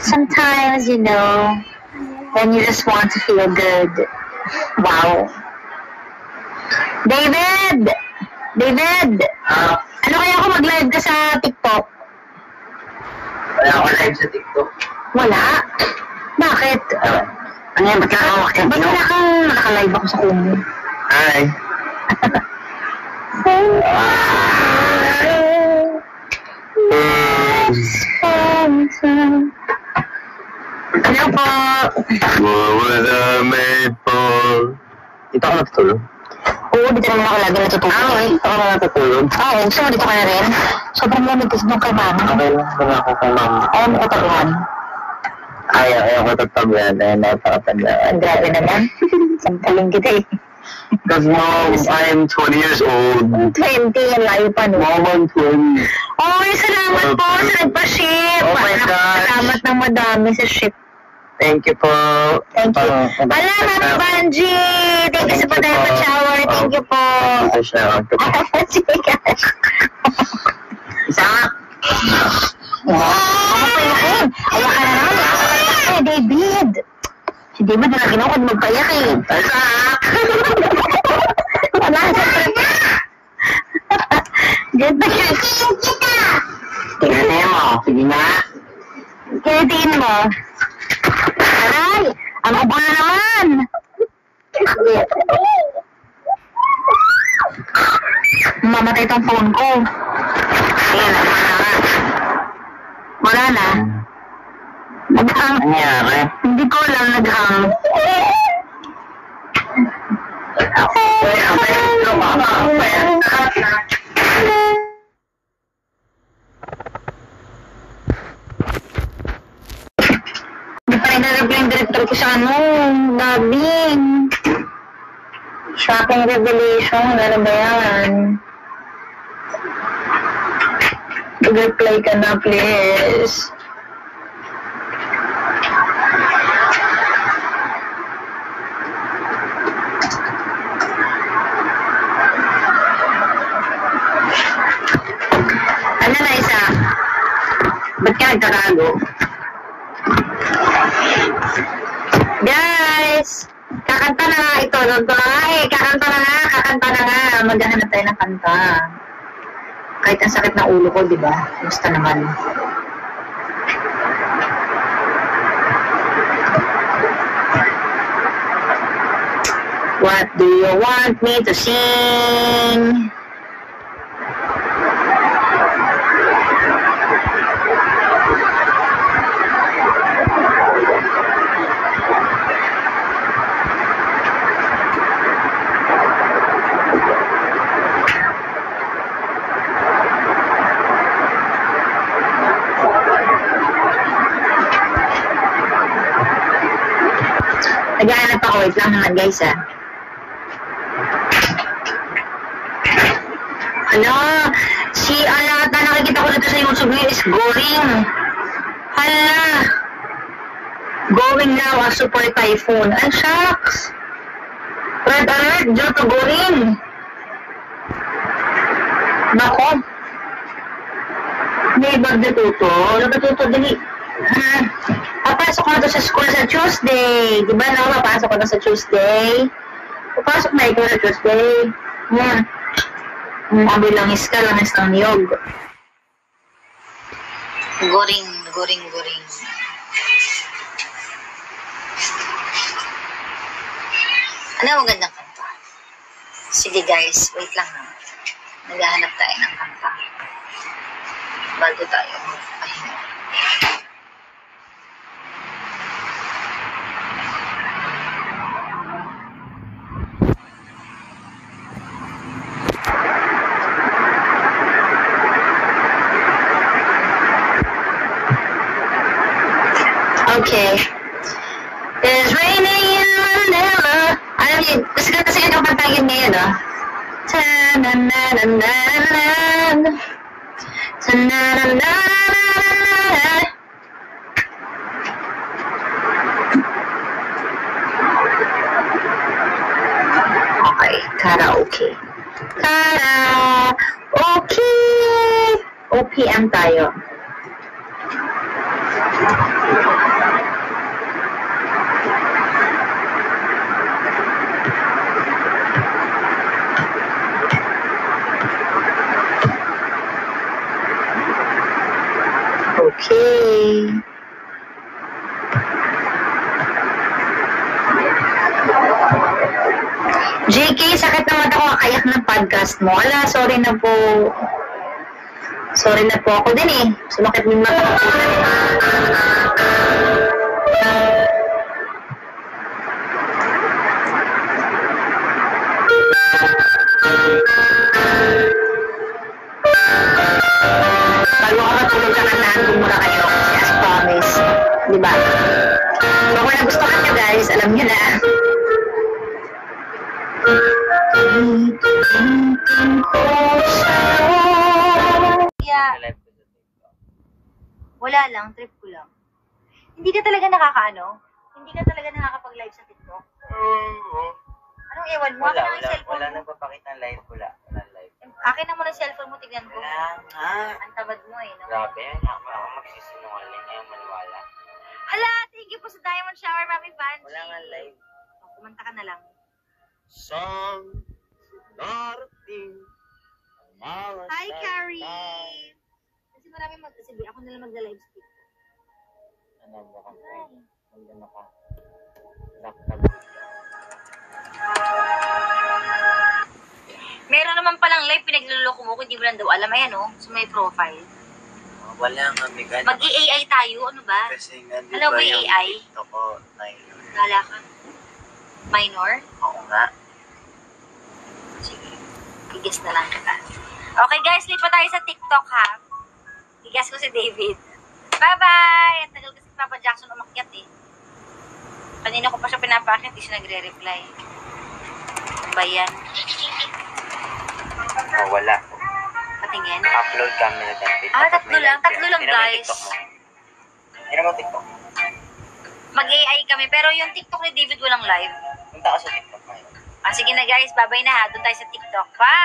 Sometimes, you know, when you just want to feel good. Wow. David! David! Ano kaya ako mag-live ka sa TikTok? Wala ako live sa TikTok. Wala? Bakit? Ano yan? Ba't nakawak yan? Ba't wala kang nakalive ako sa Kumu? Hi. Ano po? What was I made for? Dito ako natutulog. Oo, dito naman ako lagi natutulog. Dito ako natutulog. Oo, gusto mo dito ka na rin? Sobrang lamig kasi nung kay mama. Okay lang naman ako kay mama. Ayaw mo katabihan. Ayaw ko tatabihan. Ayaw na tatabihan. Grabe naman. Sampaling kita eh. Because mom, I am 20 years old. 20, ang layo pa no? Mom, I'm 20. Oy, salamat po sa nagpa-ship. Oh my God. Salamat ng madami sa ship. Thank you po. Thank you. Wala, Mami Banji. Thank you sa pa shower. Thank you po. Sige. Isa. Ako pa yun. Ayak ka na naman. David. Si David na ginawa ko magpayak eh. Isa. Wala sa trip. Ganda yun. Tingnan mo. Sige na. Kinitiin mo. Aray! Ang ubo na naman! Mamatay tong phone ko. Ayan, wala na. Naghang. Ano nangyari? Hindi ko alam, naghang. Hindi pa rin na-reply yung director ko sa dubbing. Shocking revelation, ano ba yan? Mag-reply ka na, please. Ano na isa? Ba't ka nagkakago? Guys! Kakanta na nga ito. Kakanta na nga. Maghahanap tayo ng kanta. Kahit ang sakit na ulo ko, di ba? Gusto naman. What do you want me to sing? Naghahanap ako. Wait lang naman guys Ano? Lahat na nakikita ko dito sa YouTube is going. Hala. Going now a super typhoon. Ay, shucks. Red alert due to going. Nako. May bag natuto. Natuto dili. Papasok na to sa school sa Tuesday. Di ba na papasok ko na sa Tuesday? Papasok na ikaw sa Tuesday. Langis ka, langis ng niyog. Goring. Ano ang magandang kanta? Sige guys, wait lang na. Naghahanap tayo ng kanta. Bago tayo magpahinga. Okay. It's raining in Manila. Alam niyo, kasi yung pantagin ngayon, Ta-na-na-na-na-na. Ta-na-na-na-na-na. Okay, karaoke. OPM tayo. JK, sakit naman ako kakayak ng podcast mo. Ala, sorry na po. Sorry na po ako din eh. Sumakit din mata ko. Bago ako matulog sa kanaan, muna kayo. As promise. Diba? So, kung nagustuhan nyo guys, alam nyo na. Yeah. Wala lang, trip ko lang. Hindi ka talaga nakakaano? Hindi ka talaga nakakapag-live sa TikTok? Anong ewan mo? Akin ang cellphone Wala mo. nagpapakita ng live. Wala live. Akin na mo ng cellphone mo, tignan ko. Wala nga. Ang tamad mo eh, no? Grabe, ako magsisinungaling. Ayaw maniwala. Hala, thank you po sa Diamond Shower, Mami Fancy. Wala nga live. Oh, kumanta ka na lang. Song darating. Hi, Carrie! Kasi marami magsasabi, ako na lang magda-live speak. Ano ba ka? Magdala ka. Laptop. Meron naman palang live, pinagluloko mo, hindi mo lang daw alam. Ayan, oh, sa may profile. Wala nga, Mika. Mag-i-AI tayo, ano ba? Kasi nga, di Alam ba mo yung AI? TikTok ko, minor? Lala ka. Minor? Oo nga. Sige. Gigas na lang kita. Okay guys, lipat tayo sa TikTok ha. Gigas ko si David. Bye-bye! Ang tagal kasi Papa Jackson umakyat eh. Kanina ko pa siya pinapakit, hindi siya nagre-reply. Ano ba yan? Oh, wala. Patingin. Upload camera template. Ah, tatlo lang. Tatlo lang, Tingnan mo yung guys. TikTok mo. Tingnan mo TikTok. Mag-AI kami, pero yung TikTok ni David walang live. Punta ka sa TikTok ngayon. Ah, sige na guys, bye-bye na ha. Doon tayo sa TikTok. Bye!